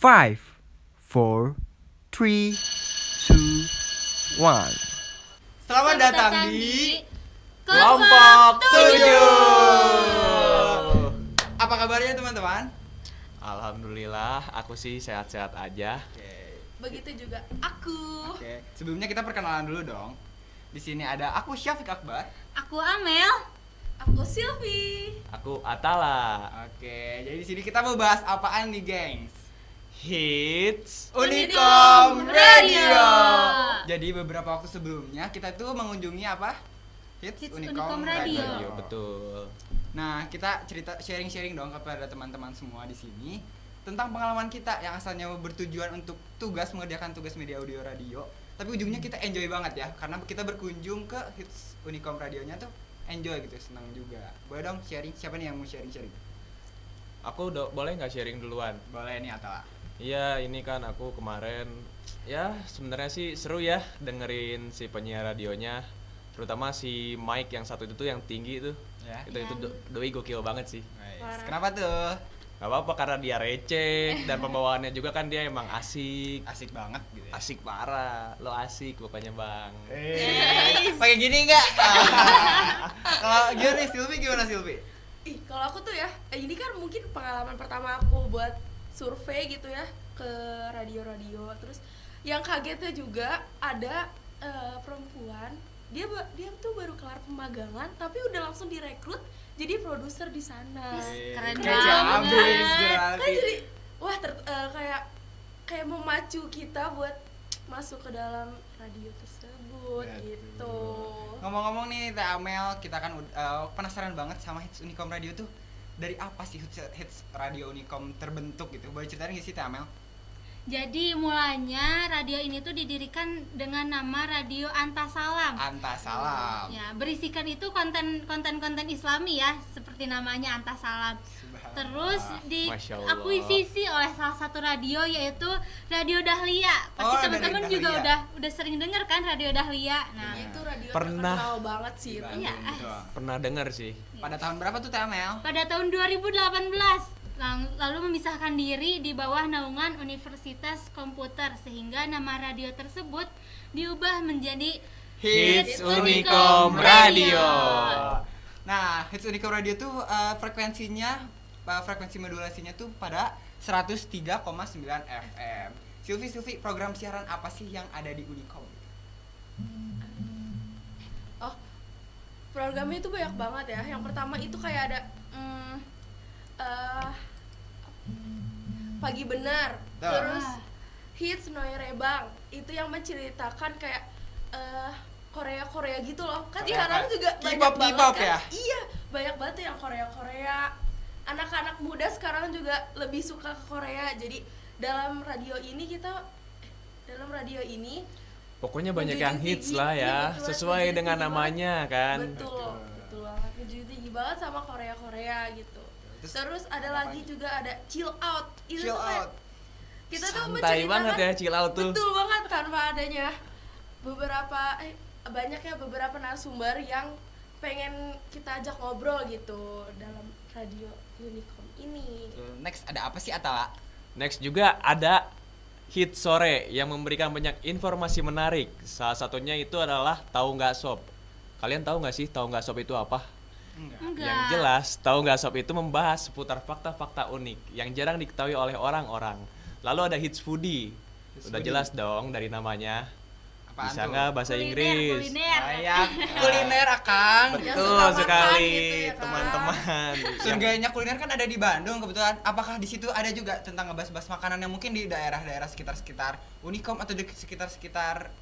Five, four, three, two, one. Selamat datang di Kelompok 7. Apa kabarnya teman-teman? Alhamdulillah, aku sih sehat-sehat aja. Begitu juga aku. Oke. Sebelumnya kita perkenalan dulu dong. Di sini ada aku Syafiq Akbar. Aku Amel. Aku Silvi. Aku Atala. Oke, jadi di sini kita mau bahas apaan nih, gengs? Hits. Unicom Radio. Radio. Jadi beberapa waktu sebelumnya kita tuh mengunjungi apa? Hits Unicom Radio. Betul. Nah, kita cerita sharing-sharing dong kepada teman-teman semua di sini tentang pengalaman kita yang asalnya bertujuan untuk mengerjakan tugas media audio radio, tapi ujungnya kita enjoy banget ya, karena kita berkunjung ke Hits Unicom Radionya tuh enjoy gitu, senang juga. Boleh dong sharing, siapa nih yang mau sharing-sharing? Aku boleh nggak sharing duluan? Boleh nih Atala. Iya, ini kan aku kemarin ya sebenarnya sih seru ya dengerin si penyiar radionya, terutama si Mike yang satu itu tuh yang tinggi tuh. Ya. Itu doi gokil banget sih. Nice. Kenapa tuh? Gak apa-apa karena dia receh dan pembawaannya juga kan dia emang asik. Asik banget gitu ya. Asik parah, lo asik pokoknya bang. Pakai gini enggak? Kalau gimana nih Silvi, gimana Silvi? Ih, kalau aku tuh ya, ini kan mungkin pengalaman pertama aku buat survei gitu ya ke radio-radio. Terus yang kagetnya juga ada perempuan, dia tuh baru kelar pemagangan tapi udah langsung direkrut jadi produser di sana. Keren Keren abis banget. Kan berarti. jadi wah kayak memacu kita buat masuk ke dalam radio tersebut Betul. gitu. Ngomong-ngomong nih Teh Amel, kita kan penasaran banget sama Hits Unicom Radio tuh. Dari apa sih Hits Radio Unicom terbentuk gitu? Boleh ceritain nggak sih Teh Amel? Jadi mulanya radio ini tuh didirikan dengan nama Radio Antasalam. Antasalam. Ya, berisikan itu konten Islami ya, seperti namanya Antasalam. Subhanallah. Terus Masya Allah. diakuisisi oleh salah satu radio yaitu Radio Dahlia. Pasti Oh, teman-teman dari juga Dahlia. udah sering dengar kan Radio Dahlia. Nah, Iya. Itu radio Pernah. terkenal banget sih Di itu. Bandung Iya, gitu. Pernah denger sih. Pada tahun berapa tuh Teh Amel? pada tahun 2018 lalu memisahkan diri di bawah naungan Universitas Komputer sehingga nama radio tersebut diubah menjadi Hits Unicom Unicom Radio. Radio. Nah, Hits Unicom Radio tuh frekuensi modulasinya tuh pada 103,9 FM. Silvi, program siaran apa sih yang ada di Unicom? Oh, programnya itu banyak banget ya. Yang pertama itu kayak ada Pagi Benar, Tuh. terus Hits Noyrebang, itu yang menceritakan kayak Korea gitu loh. Kan Korea, sekarang kayak juga banyak K-pop banget kan. ya? Iya, banyak banget tuh yang Korea. Anak-anak muda sekarang juga lebih suka ke Korea. Jadi dalam radio ini Pokoknya banyak menjunjung yang hits tinggi, lah iya, ya, betul, sesuai menjunjung dengan tinggi namanya kan. betul banget, menjunjung tinggi banget sama Korea gitu. Terus ada apa lagi lagi? juga ada Chill Out. Itu Chill tuh kayak out. kita tuh Santai banget ya chill out tuh. betul banget tanpa adanya beberapa narasumber yang pengen kita ajak ngobrol gitu dalam radio Unicom ini. Next ada apa sih Atala? Next juga ada Hit Sore yang memberikan banyak informasi menarik. Salah satunya itu adalah Tahu Nggak Sob. Kalian tahu nggak sih Tahu Nggak Sob itu apa? Enggak. Yang jelas, Tahu Nggak Sob itu membahas seputar fakta-fakta unik yang jarang diketahui oleh orang-orang. Lalu ada Hits Foodie. Hits Udah Foodie. jelas dong dari namanya. Apaan Bisa tuh? nggak bahasa Inggris? Kuliner. Kayak kuliner Akang. Yang Betul suka makan sekali, gitu ya, Kak. teman-teman. Surganya kuliner kan ada di Bandung kebetulan. Apakah di situ ada juga tentang ngebahas-bahas makanan yang mungkin di daerah-daerah sekitar Unicom atau di sekitar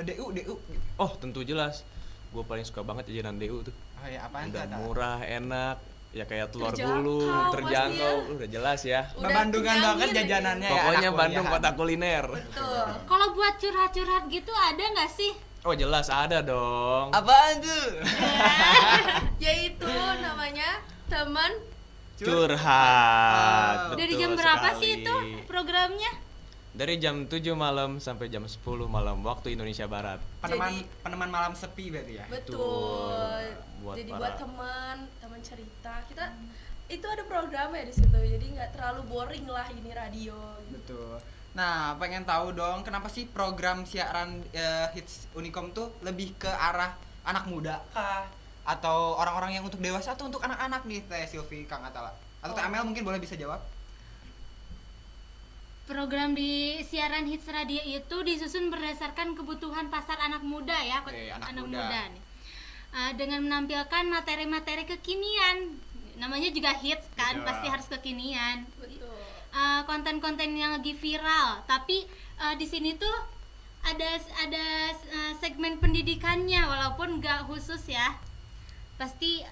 DU gitu? Oh, tentu jelas. Gue paling suka banget jajanan DU tuh. Oh ya, apaan tuh? Udah Atala? murah, enak, ya kayak telur Terjangkau gulung, terjangkau, pasti udah jelas ya. Udah Bandungan kenyangin banget aja. jajanannya ya. Pokoknya anak Bandung kuliahan. kota kuliner. Betul. Kalau buat curhat-curhat gitu ada nggak sih? Oh jelas ada dong. Apaan tuh? Yaitu namanya teman Curhat. Dari Betul jam berapa sekali. sih itu programnya? Dari jam 7 malam sampai jam 10 malam waktu Indonesia Barat. Peneman malam sepi berarti ya. betul. Buat Jadi para- buat teman cerita kita itu ada programnya di situ, jadi nggak terlalu boring lah ini radio gitu. Betul. Nah, pengen tahu dong kenapa sih program siaran Hits Unicom tuh lebih ke arah anak muda kah? Atau orang-orang yang untuk dewasa atau untuk anak-anak nih, Teh Silvi, Kang Atala? Atau Teh Amel mungkin boleh bisa jawab? Program di siaran Hits Radio itu disusun berdasarkan kebutuhan pasar anak muda ya, Oke, anak muda. nih. Dengan menampilkan materi-materi kekinian, namanya juga hits kan, Betul. pasti harus kekinian. Betul. Konten-konten yang lagi viral, tapi di sini tuh ada segmen pendidikannya, walaupun nggak khusus ya, pasti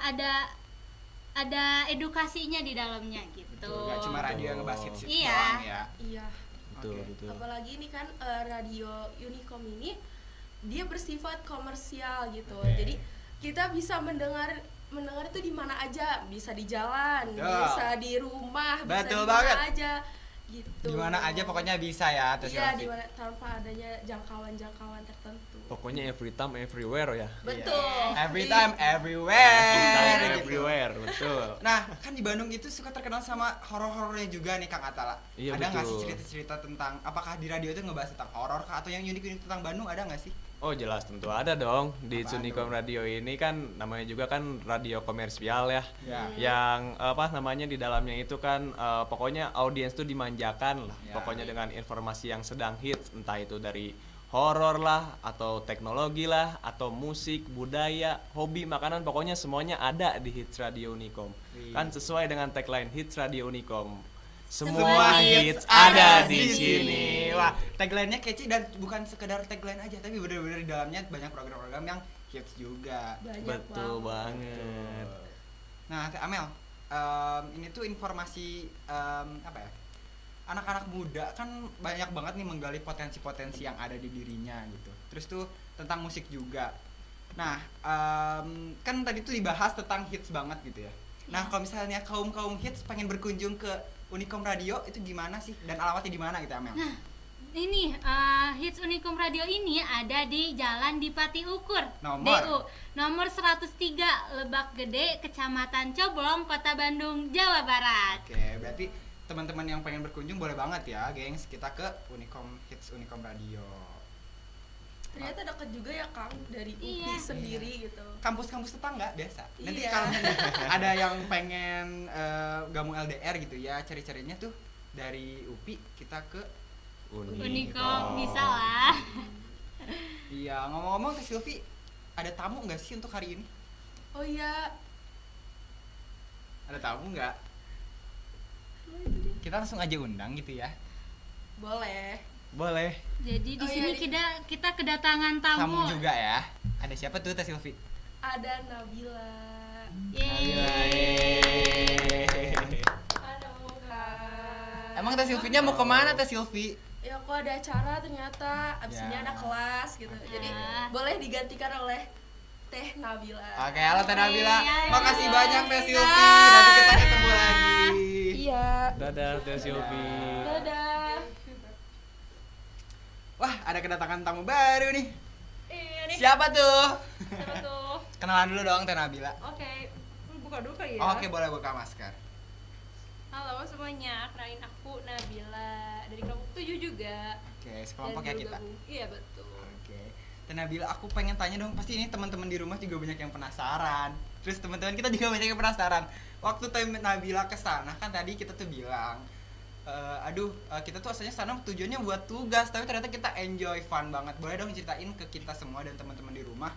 ada edukasinya di dalamnya gitu. Betul, gak cuma radio yang ngebahas hits Iya. doang ya. Iya. Betul, Oke. betul. Apalagi ini kan radio Unicom ini dia bersifat komersial gitu. Oke. Jadi kita bisa mendengar itu di mana aja, bisa di jalan, Betul. bisa di rumah, bisa Betul di mana banget. aja gitu. Di mana aja pokoknya bisa ya, Teh Iya, Silvi. di mana tanpa adanya jangkauan tertentu. Pokoknya every time everywhere ya. Betul. Iya. Every time, everywhere. Gitu. Everywhere, betul. Nah, kan di Bandung itu suka terkenal sama horor-horornya juga nih, Kang Atala. Iya, Ada nggak sih betul. cerita-cerita tentang, apakah di radio itu ngebahas tentang horor kah, atau yang unik-unik tentang Bandung ada nggak sih? Oh jelas tentu ada dong. Di Apaan Unicom tuh? Radio ini kan namanya juga kan radio komersial ya. Ya. Yang apa namanya di dalamnya itu kan pokoknya audiens tuh dimanjakan lah. Ya. Pokoknya dengan informasi yang sedang hits, entah itu dari horor lah atau teknologi lah atau musik, budaya, hobi, makanan, pokoknya semuanya ada di Hits Radio Unicom. Wih. Kan sesuai dengan tagline Hits Radio Unicom. Semua Semua hits ada di sini. Wah, tagline-nya kece dan bukan sekedar tagline aja, tapi bener-bener di dalamnya banyak program-program yang hits juga. Banyak Betul banget. banget. Nah, Teh Amel, ini tuh informasi apa ya? Anak-anak muda kan banyak banget nih menggali potensi-potensi yang ada di dirinya gitu. Terus tuh tentang musik juga. Nah, kan tadi tuh dibahas tentang hits banget gitu ya. Nah, kalau misalnya kaum hits pengen berkunjung ke Unicom Radio itu gimana sih? Dan alamatnya di mana gitu, Amel? Nah, ini Hits Unicom Radio ini ada di Jalan Dipati Ukur, Nomor? DU nomor 103 Lebak Gede, Kecamatan Coblong, Kota Bandung, Jawa Barat. Oke, berarti teman-teman yang pengen berkunjung boleh banget ya, gengs, kita ke Unicom Hits Unicom Radio. Ternyata dekat juga ya Kang dari UI Iya. sendiri gitu. Kampus-kampus tetangga biasa. Nanti Iya. kalau ada yang pengen gabung LDR gitu ya, cari-carinya tuh dari UPI kita ke Unicom bisa lah. Iya, ngomong-ngomong ke Silvi, ada tamu nggak sih untuk hari ini? Oh iya. Ada tamu nggak? Kita langsung aja undang gitu ya. Boleh. Boleh. Jadi di Oh, sini iya, kita kedatangan Tamu tamu. juga ya. Ada siapa tuh Teh Silvi? Ada Nabila. Yeay. Halo Kak. Emang Teh Silvinya mau kemana Teh Silvi? Ya aku ada acara ternyata, abis ini Ya. ada kelas gitu. Jadi Ah. boleh digantikan oleh Teh Nabila. Oke, halo Teh Nabila. Iya, Makasih iya. banyak Teh Silvi. Bye. Nanti kita ketemu lagi. Iya. Dadah Teh Silvi. Dadah. Wah, ada kedatangan tamu baru nih. Iya nih, Siapa tuh? siapa tuh? Kenalan dulu dong Teh Nabila. Oke, buka dulu kali ya. Oke, boleh buka masker. Halo semuanya, kenalin aku Nabila dari kelompok 7 juga. Oke, sekelompok ya Dan kita. bergabung. Iya betul. Oke. Teh Nabila, aku pengen tanya dong, pasti ini teman-teman di rumah juga banyak yang penasaran. Terus teman-teman kita juga banyak yang penasaran. Waktu Teh Nabila ke sana kan tadi kita tuh bilang kita tuh asalnya sana tujuannya buat tugas, tapi ternyata kita enjoy, fun banget. Boleh dong ceritain ke kita semua dan teman-teman di rumah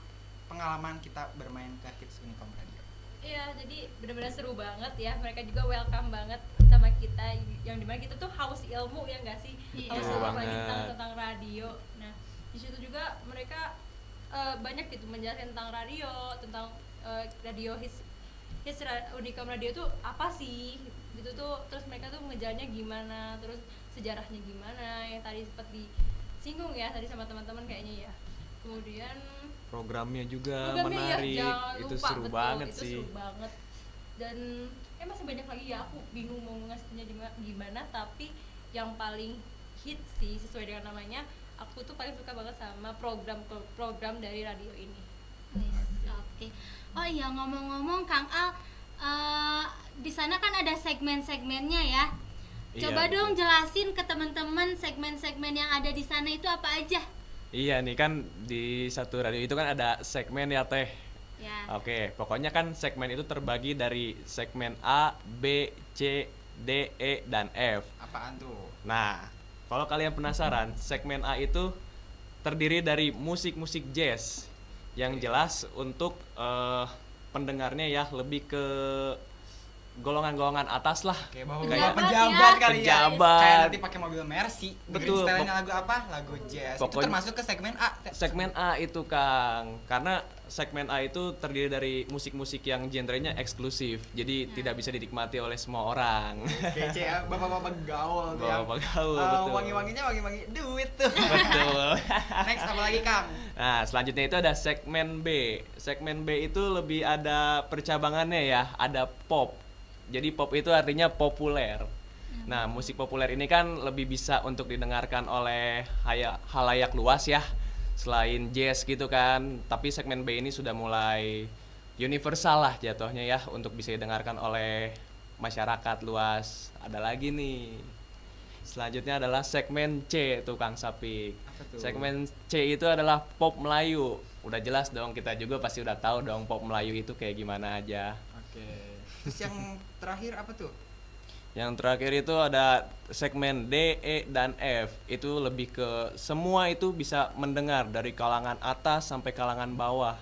pengalaman kita bermain ke Hits Unicom Radio. Iya, jadi benar-benar seru banget ya. Mereka juga welcome banget sama kita, yang dimana kita tuh haus ilmu ya nggak sih? Iya. Haus Betul ilmu banget. tentang radio. Nah, di situ juga mereka banyak gitu menjelaskan tentang radio, tentang radio hits Unicom Radio tuh apa sih? Gitu tuh, terus mereka tuh ngejalannya gimana, terus sejarahnya gimana, yang tadi sempat disinggung ya tadi sama teman-teman kayaknya ya. Kemudian Programnya juga programnya ya, menarik. jangan Itu lupa, seru betul, banget itu sih. seru banget. Dan masih banyak lagi ya, aku bingung mau ngasihnya gimana, tapi yang paling hit sih sesuai dengan namanya, aku tuh paling suka banget sama program dari radio ini. Oke. Oh iya, ngomong-ngomong Kang Al, Di sana kan ada segmen-segmennya ya. Iya, Coba betul. dong jelasin ke teman-teman segmen-segmen yang ada di sana itu apa aja. Iya nih kan di satu radio itu kan ada segmen ya Teh. Ya. Oke, pokoknya kan segmen itu terbagi dari segmen A, B, C, D, E, dan F. Apaan tuh? Nah, kalau kalian penasaran, segmen A itu terdiri dari musik-musik jazz yang jelas untuk pendengarnya ya lebih ke golongan-golongan atas lah. Kayak bawa Pejabat pejabat ya. kali ya. Pejabat. Kayak nanti pakai mobil Mercy. Betul. Stylenya lagu apa? Lagu jazz. Itu Pokoknya- termasuk ke segmen A. Segmen A itu Kang, karena segmen A itu terdiri dari musik-musik yang genrenya eksklusif, jadi tidak bisa dinikmati oleh semua orang. Kece ya, bapak-bapak gaul tuh. Bapak gaul, betul. Wangi-wanginya wangi-wangi duit tuh. Betul. Next apa lagi Kang? Nah, selanjutnya itu ada segmen B. Segmen B itu lebih ada percabangannya ya, ada pop. Jadi pop itu artinya populer. Nah, musik populer ini kan lebih bisa untuk didengarkan oleh halayak luas ya. Selain jazz gitu kan, tapi segmen B ini sudah mulai universal lah jatuhnya ya untuk bisa didengarkan oleh masyarakat luas. Ada lagi nih. Selanjutnya adalah segmen C, Tukang Sapik. Apa tuh? Segmen C itu adalah pop Melayu. Udah jelas dong, kita juga pasti udah tahu dong pop Melayu itu kayak gimana aja. Oke. Terus yang terakhir apa tuh? Yang terakhir itu ada segmen D, E, dan F. Itu lebih ke semua itu bisa mendengar dari kalangan atas sampai kalangan bawah.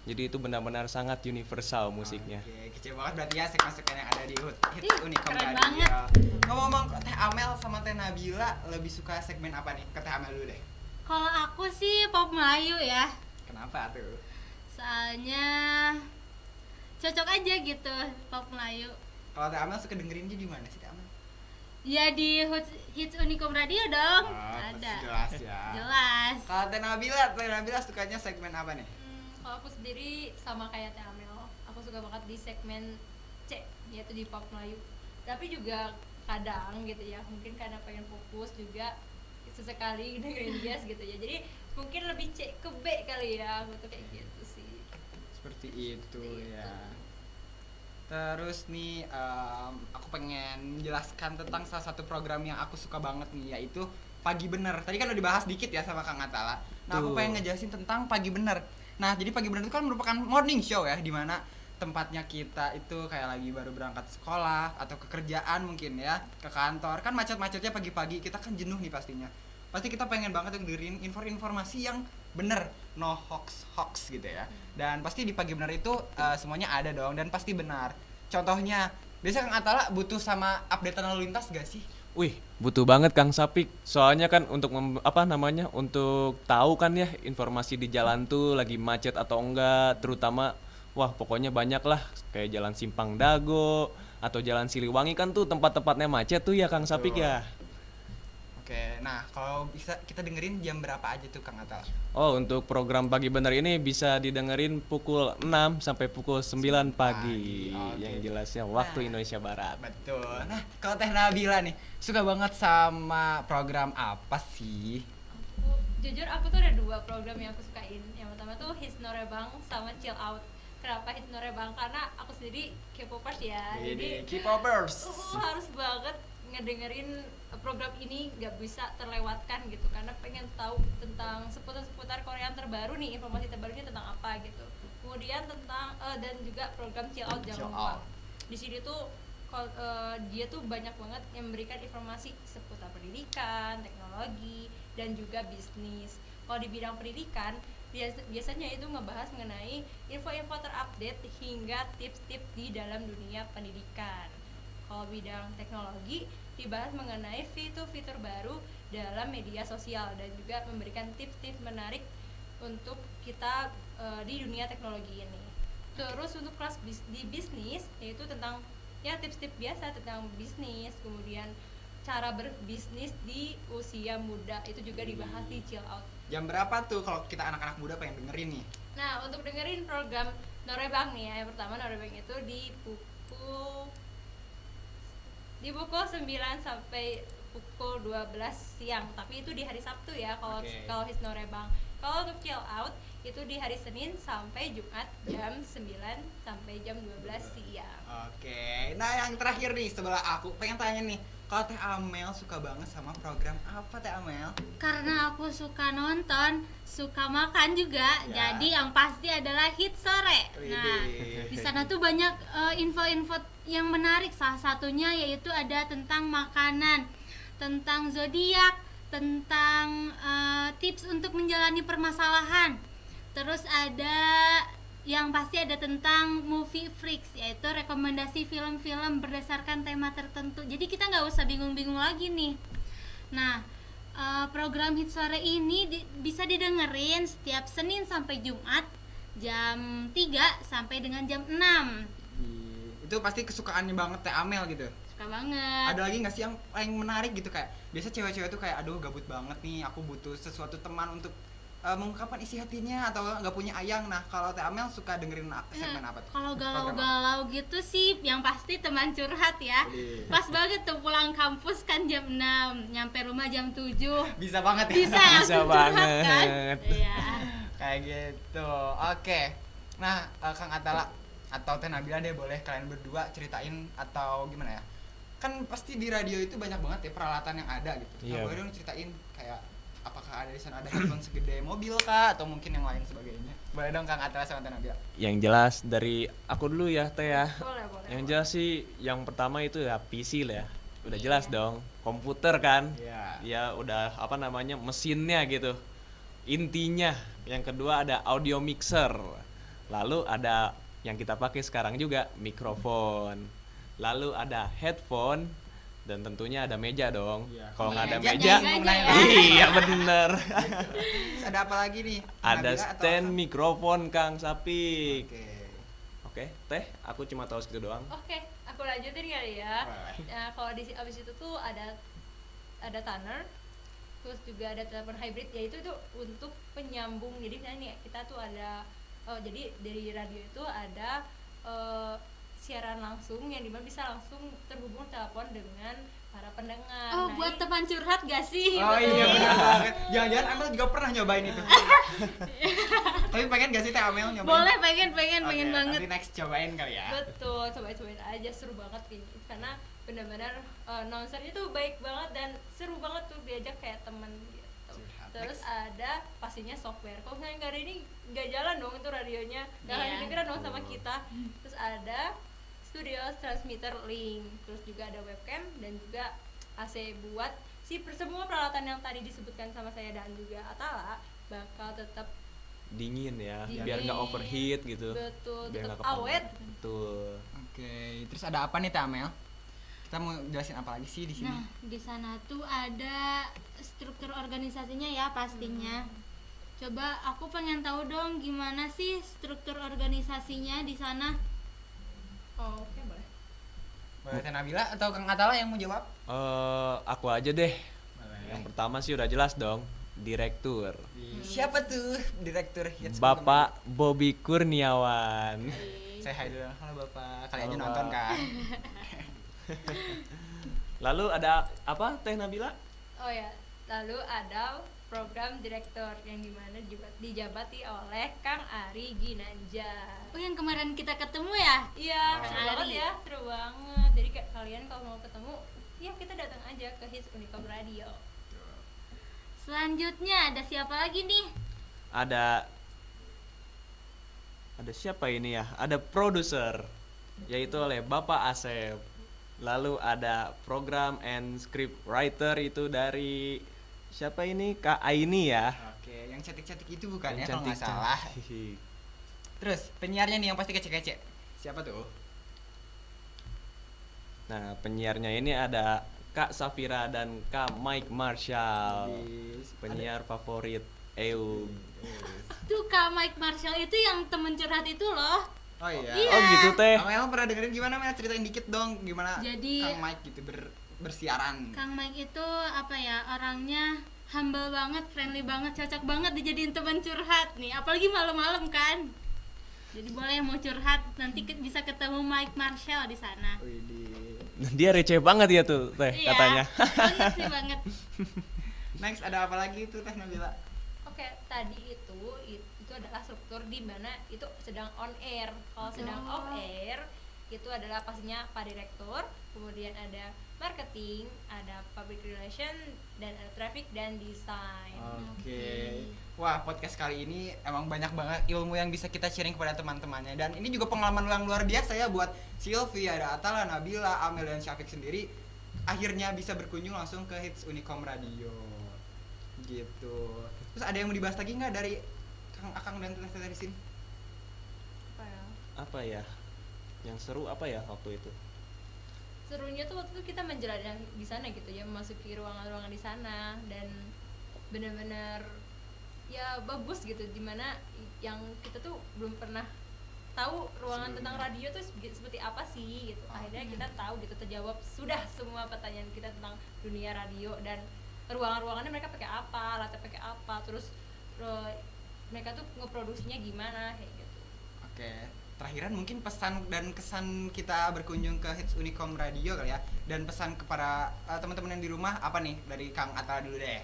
Jadi itu benar-benar sangat universal musiknya. Oke, kece banget berarti ya segmen-segmen yang ada di Hits Ih, Unicom keren Radio. banget. Ngomong-ngomong, Teh Amel sama Teh Nabila lebih suka segmen apa nih? Ke Teh Amel dulu deh. Kalau aku sih pop Melayu ya. Kenapa tuh? Soalnya cocok aja gitu pop Melayu. Kalau Teh Amel suka dengerinnya di mana sih Teh Amel? Ya di Hits Unicom Radio dong. Pasti Ada. jelas ya. Jelas. Kalau Teh Nabila sukanya segmen apa nih? Kalau aku sendiri sama kayak Teh Amel, aku suka banget di segmen C, yaitu di pop Melayu. Tapi juga kadang gitu ya, mungkin karena pengen fokus juga sesekali dengerin jazz gitu ya. Jadi mungkin lebih C ke B kali ya, aku tuh kayak gitu sih. Seperti itu Seperti ya. itu. Terus nih aku pengen menjelaskan tentang salah satu program yang aku suka banget nih, yaitu Pagi Bener. Tadi kan udah dibahas dikit ya sama Kang Atala. Nah, aku Tuh. pengen ngejelasin tentang Pagi Bener. Nah, jadi Pagi Bener itu kan merupakan morning show ya, di mana tempatnya kita itu kayak lagi baru berangkat sekolah atau ke kerjaan mungkin ya, ke kantor. Kan macet-macetnya pagi-pagi, kita kan jenuh nih pastinya. Pasti kita pengen banget dengerin informasi yang bener, no hoax gitu ya. Dan pasti di Pagi Bener itu semuanya ada dong dan pasti benar. Contohnya, biasa Kang Atala butuh sama update lalu lintas gak sih? Wih, butuh banget Kang Sapik. Soalnya kan untuk untuk tahu kan ya informasi di jalan tuh lagi macet atau enggak, terutama wah pokoknya banyak lah kayak jalan Simpang Dago atau jalan Siliwangi kan tuh tempat-tempatnya macet tuh ya Kang Sapik ya. Oke, nah kalau bisa kita dengerin jam berapa aja tuh Kang Atala? Oh, untuk program Pagi Bener ini bisa didengerin pukul 6 sampai pukul 9 pagi. Oke. Yang jelasnya waktu Nah. Indonesia Barat. Betul. Nah, kalau Teh Nabila nih, suka banget sama program apa sih? Jujur aku tuh ada 2 program yang aku sukain. Yang pertama tuh Hits Norebang sama Chill Out. Kenapa Hits Norebang? Karena aku sendiri K-popers ya. Jadi K-popers. harus banget ngedengerin program ini, nggak bisa terlewatkan gitu, karena pengen tahu tentang seputar Korea yang terbaru nih, informasi terbarunya tentang apa gitu. Kemudian tentang dan juga program Chill Out, Chill jangan lupa. Out. Di sini tuh dia tuh banyak banget yang memberikan informasi seputar pendidikan, teknologi, dan juga bisnis. Kalau di bidang pendidikan biasanya itu ngebahas mengenai info-info terupdate hingga tips-tips di dalam dunia pendidikan. Kalau bidang teknologi dibahas mengenai fitur-fitur baru dalam media sosial dan juga memberikan tips-tips menarik untuk kita di dunia teknologi ini. Terus untuk kelas di bisnis yaitu tentang ya tips-tips biasa tentang bisnis, kemudian cara berbisnis di usia muda itu juga dibahas di Chill Out. Jam berapa tuh kalau kita anak-anak muda pengen dengerin nih? Nah, untuk dengerin program Norebang nih ya, yang pertama Norebang itu di pukul 9 sampai pukul 12 siang, tapi itu di hari Sabtu ya kalau Oke. kalau Hits Norebang. Kalau untuk chill out itu di hari Senin sampai Jumat jam 9 sampai jam 12 siang. Oke, nah yang terakhir nih sebelah aku pengen tanya nih, kalau Teh Amel suka banget sama program apa Teh Amel? Karena aku suka nonton, suka makan juga, Ya. jadi yang pasti adalah Hit Sore. Nah, Widih. di sana tuh banyak info-info yang menarik. Salah satunya yaitu ada tentang makanan, tentang zodiak, tentang tips untuk menjalani permasalahan. Terus ada yang pasti ada tentang movie freaks, yaitu rekomendasi film-film berdasarkan tema tertentu. Jadi kita nggak usah bingung-bingung lagi nih. Nah, program Hit Sore ini bisa didengerin setiap Senin sampai Jumat jam 3 sampai dengan jam 6. Itu pasti kesukaannya banget Teh Amel gitu. Suka banget. Ada lagi nggak sih yang paling menarik gitu, kayak biasa cewek-cewek tuh kayak aduh gabut banget nih, aku butuh sesuatu teman untuk mengungkapkan isi hatinya atau nggak punya ayang. Nah kalau Teh Amel suka dengerin segmen apa tuh? Kalau Program apa? galau-galau gitu sih yang pasti teman curhat ya. Widih. Pas banget tuh pulang kampus kan jam 6, nyampe rumah jam 7. Bisa banget ya? Bisa Bisa langsung curhat kan? banget. Iya. Kayak gitu. Oke. Nah, Kang Atala atau Teh Nabila deh, boleh kalian berdua ceritain atau gimana ya? Kan pasti di radio itu banyak banget ya peralatan yang ada gitu. Nah, Iya. boleh dong ceritain kayak apakah ada di sana ada handphone segede mobil kah atau mungkin yang lain sebagainya? Boleh dong Kang Atala sama Teh Nabila. Yang jelas dari aku dulu ya Teh ya. Boleh, boleh. Yang jelas sih yang pertama itu ya PC lah ya. Udah jelas dong, komputer kan. Iya. Ya udah apa namanya mesinnya gitu. Intinya. Yang kedua ada audio mixer. Lalu ada yang kita pakai sekarang juga mikrofon. Lalu ada headphone dan tentunya ada meja dong. Iya. Kalau nggak ada Meja, meja, meja ya. iya bener. Terus ada apa lagi nih? Teh Ada Nabila atau stand Kang? mikrofon Kang Sapik. Oke. Oke, Teh, aku cuma tahu segitu doang. Oke, aku lanjutin kali ya. Boleh. Nah, kalau di abis itu tuh ada tuner, terus juga ada telepon hybrid, yaitu tuh untuk penyambung. Jadi misalnya nih kita tuh ada jadi dari radio itu ada siaran langsung yang dimana bisa langsung terhubung telepon dengan para pendengar. Oh, Nah, buat ini- teman curhat gak sih? Oh iya benar banget. Jangan-jangan Amel juga pernah nyobain itu. Tapi pengen gak sih Teh Amel nyobain? Boleh, pengen Oke, banget. Nanti next cobain kali ya. Betul, cobain aja, seru banget kayaknya. Karena benar-benar announcernya tuh baik banget dan seru banget tuh diajak kayak temen gitu. Curhat. Terus Next. ada pastinya software. Kalau misalnya nggak ada ini nggak jalan dong itu radionya, nggak akan Iya. kedengeran dong sama kita. Terus ada studio transmitter link, terus juga ada webcam dan juga AC buat semua peralatan yang tadi disebutkan sama saya dan juga Atala bakal tetap Dingin ya, Dingin. biar nggak overheat gitu. betul, Biar tetap nggak kepanas. awet. Betul. Oke, terus ada apa nih Teh Amel? Kita mau jelasin apa lagi sih di sini? Nah, di sana tuh ada struktur organisasinya ya pastinya. Coba aku pengen tahu dong gimana sih struktur organisasinya di sana. Oh, oke, boleh. Boleh Teh Nabila atau Kang Atala yang mau jawab? Aku aja deh. Boleh. Yang pertama sih udah jelas dong, direktur. Siapa tuh direktur hits? Bapak Bobby Kurniawan. Saya hai dulu. Halo Bapak. Kali Halo, aja nonton Pak. kan? Lalu ada apa Teh Nabila? Oh ya, lalu ada program direktur yang dimana juga dijabati oleh Kang Ari Ginanjar. Oh, yang kemarin kita ketemu ya? Iya, Oh. seru banget Ari. ya, seru banget. Jadi kayak kalian kalau mau ketemu, ya kita datang aja ke Hits Unicom Radio. Selanjutnya ada siapa lagi nih? Ada siapa ini ya? Ada produser, yaitu oleh Bapak Asep. Lalu ada program and script writer itu dari siapa ini? Kak Aini ya. Oke, yang cantik-cantik itu bukan ya Yang kalau nggak cantik-cantik. salah. Terus penyiarnya nih yang pasti kece-kece. Siapa tuh? Nah, penyiarnya ini ada Kak Safira dan Kak Mike Marshall. Yes. Penyiar favorit Eug. Tuh Kak Mike Marshall itu yang temen curhat itu loh. Oh iya. Iya. Oh gitu Teh. Amel pernah dengerin gimana Mel? Ceritain dikit dong gimana Jadi- Kang Mike gitu bersiaran. Kang Mike itu apa ya, orangnya humble banget, friendly banget, cocok banget dijadiin teman curhat nih, apalagi malam-malam kan. Jadi boleh mau curhat nanti bisa ketemu Mike Marshall di sana. Widih. Dia receh banget ya tuh Teh Iya, katanya. banget sih banget. Next ada apa lagi tuh Teh Nabila? Oke, tadi itu adalah struktur di mana itu sedang on air. Kalau sedang off air itu adalah pastinya Pak Direktur, kemudian ada marketing, ada public relation, dan ada traffic dan desain. Oke. Wah, podcast kali ini emang banyak banget ilmu yang bisa kita sharing kepada teman-temannya. Dan ini juga pengalaman yang luar biasa ya buat Silvi, ada Atala, Nabila, Amel, dan Syafiq sendiri. Akhirnya bisa berkunjung langsung ke Hits Unicom Radio. Gitu. Terus ada yang mau dibahas lagi nggak dari Kang Akang dan Teteh dari sini? Apa ya? Yang seru apa ya waktu itu? Serunya tuh waktu itu kita menjelajah di sana gitu ya, memasuki ruangan-ruangan di sana dan benar-benar ya bagus gitu, dimana yang kita tuh belum pernah tahu ruangan tentang radio tuh seperti apa sih gitu. Akhirnya kita tahu gitu, terjawab sudah semua pertanyaan kita tentang dunia radio dan ruangan-ruangannya mereka pakai apa, alatnya pakai apa, terus mereka tuh ngeproduksinya gimana kayak gitu. Oke. Terakhiran mungkin pesan dan kesan kita berkunjung ke Hits Unicom Radio kali ya, dan pesan kepada teman-teman yang di rumah apa nih dari Kang Atala dulu deh.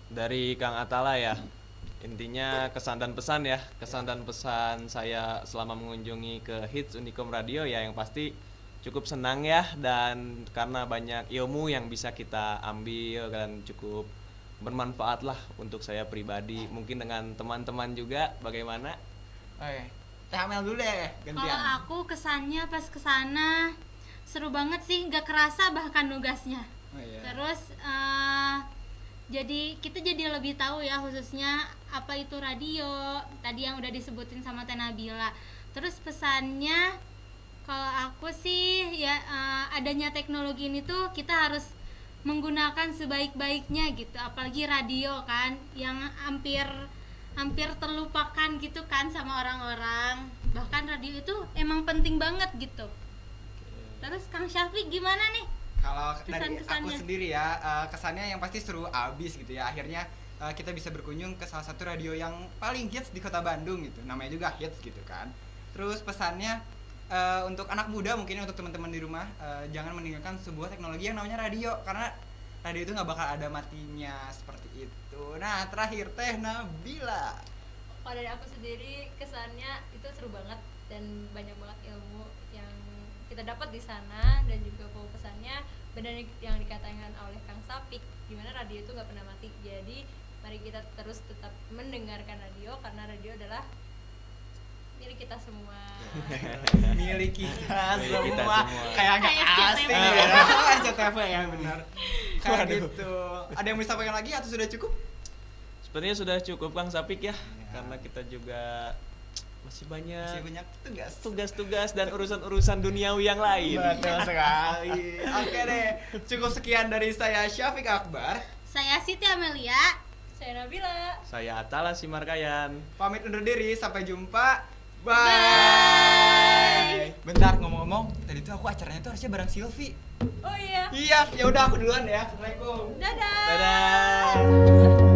Dari Kang Atala ya. Intinya kesan dan pesan ya. Kesan dan pesan saya selama mengunjungi ke Hits Unicom Radio ya, yang pasti cukup senang ya, dan karena banyak ilmu yang bisa kita ambil dan cukup bermanfaat lah untuk saya pribadi. Mungkin dengan teman-teman juga bagaimana? Oke. Teh Amel dulu deh, gantian. Kalau aku kesannya pas kesana seru banget sih, nggak kerasa bahkan nugasnya. Oh, iya. Terus kita jadi lebih tahu ya, khususnya apa itu radio. Tadi yang udah disebutin sama Teh Nabila. Terus pesannya kalau aku sih ya, adanya teknologi ini tuh kita harus menggunakan sebaik-baiknya gitu. Apalagi radio kan yang hampir terlupakan gitu kan sama orang-orang. Bahkan radio itu emang penting banget gitu. Terus Kang Syafiq gimana nih? Kalau dari aku Kesan-kesannya. sendiri ya, kesannya yang pasti seru abis gitu ya. Akhirnya kita bisa berkunjung ke salah satu radio yang paling hits di kota Bandung gitu. Namanya juga hits gitu kan. Terus pesannya untuk anak muda, mungkin untuk teman-teman di rumah, jangan meninggalkan sebuah teknologi yang namanya radio, karena radio itu nggak bakal ada matinya seperti itu. Nah, terakhir Teh Nabila. Kalau dari aku sendiri kesannya itu seru banget dan banyak banget ilmu yang kita dapat di sana, dan juga pesannya benar yang dikatakan oleh Kang Sapik, dimana radio itu nggak pernah mati. Jadi mari kita terus tetap mendengarkan radio, karena radio adalah milik kita semua. Milik kita Milik kita semua. semua. Kayak agak Kayak asing SCTV. ya. SCTV ya, benar. Kayak gitu. Ada yang mau disampaikan lagi atau sudah cukup? Sebenarnya sudah cukup Kang Sapik ya, karena kita juga masih Masih banyak banyak tugas. tugas-tugas dan urusan-urusan duniawi yang lain. Betul sekali. Oke deh, cukup sekian dari saya Syafiq Akbar. Saya Siti Amelia. Saya Nabila. Saya Atala Simarkayan. Pamit undur diri, sampai jumpa. Bye. Bentar, ngomong-ngomong, tadi tuh aku acaranya tuh harusnya bareng Silvi. Oh iya. Iya, ya udah aku duluan ya. Assalamualaikum. Dadah. Dadah.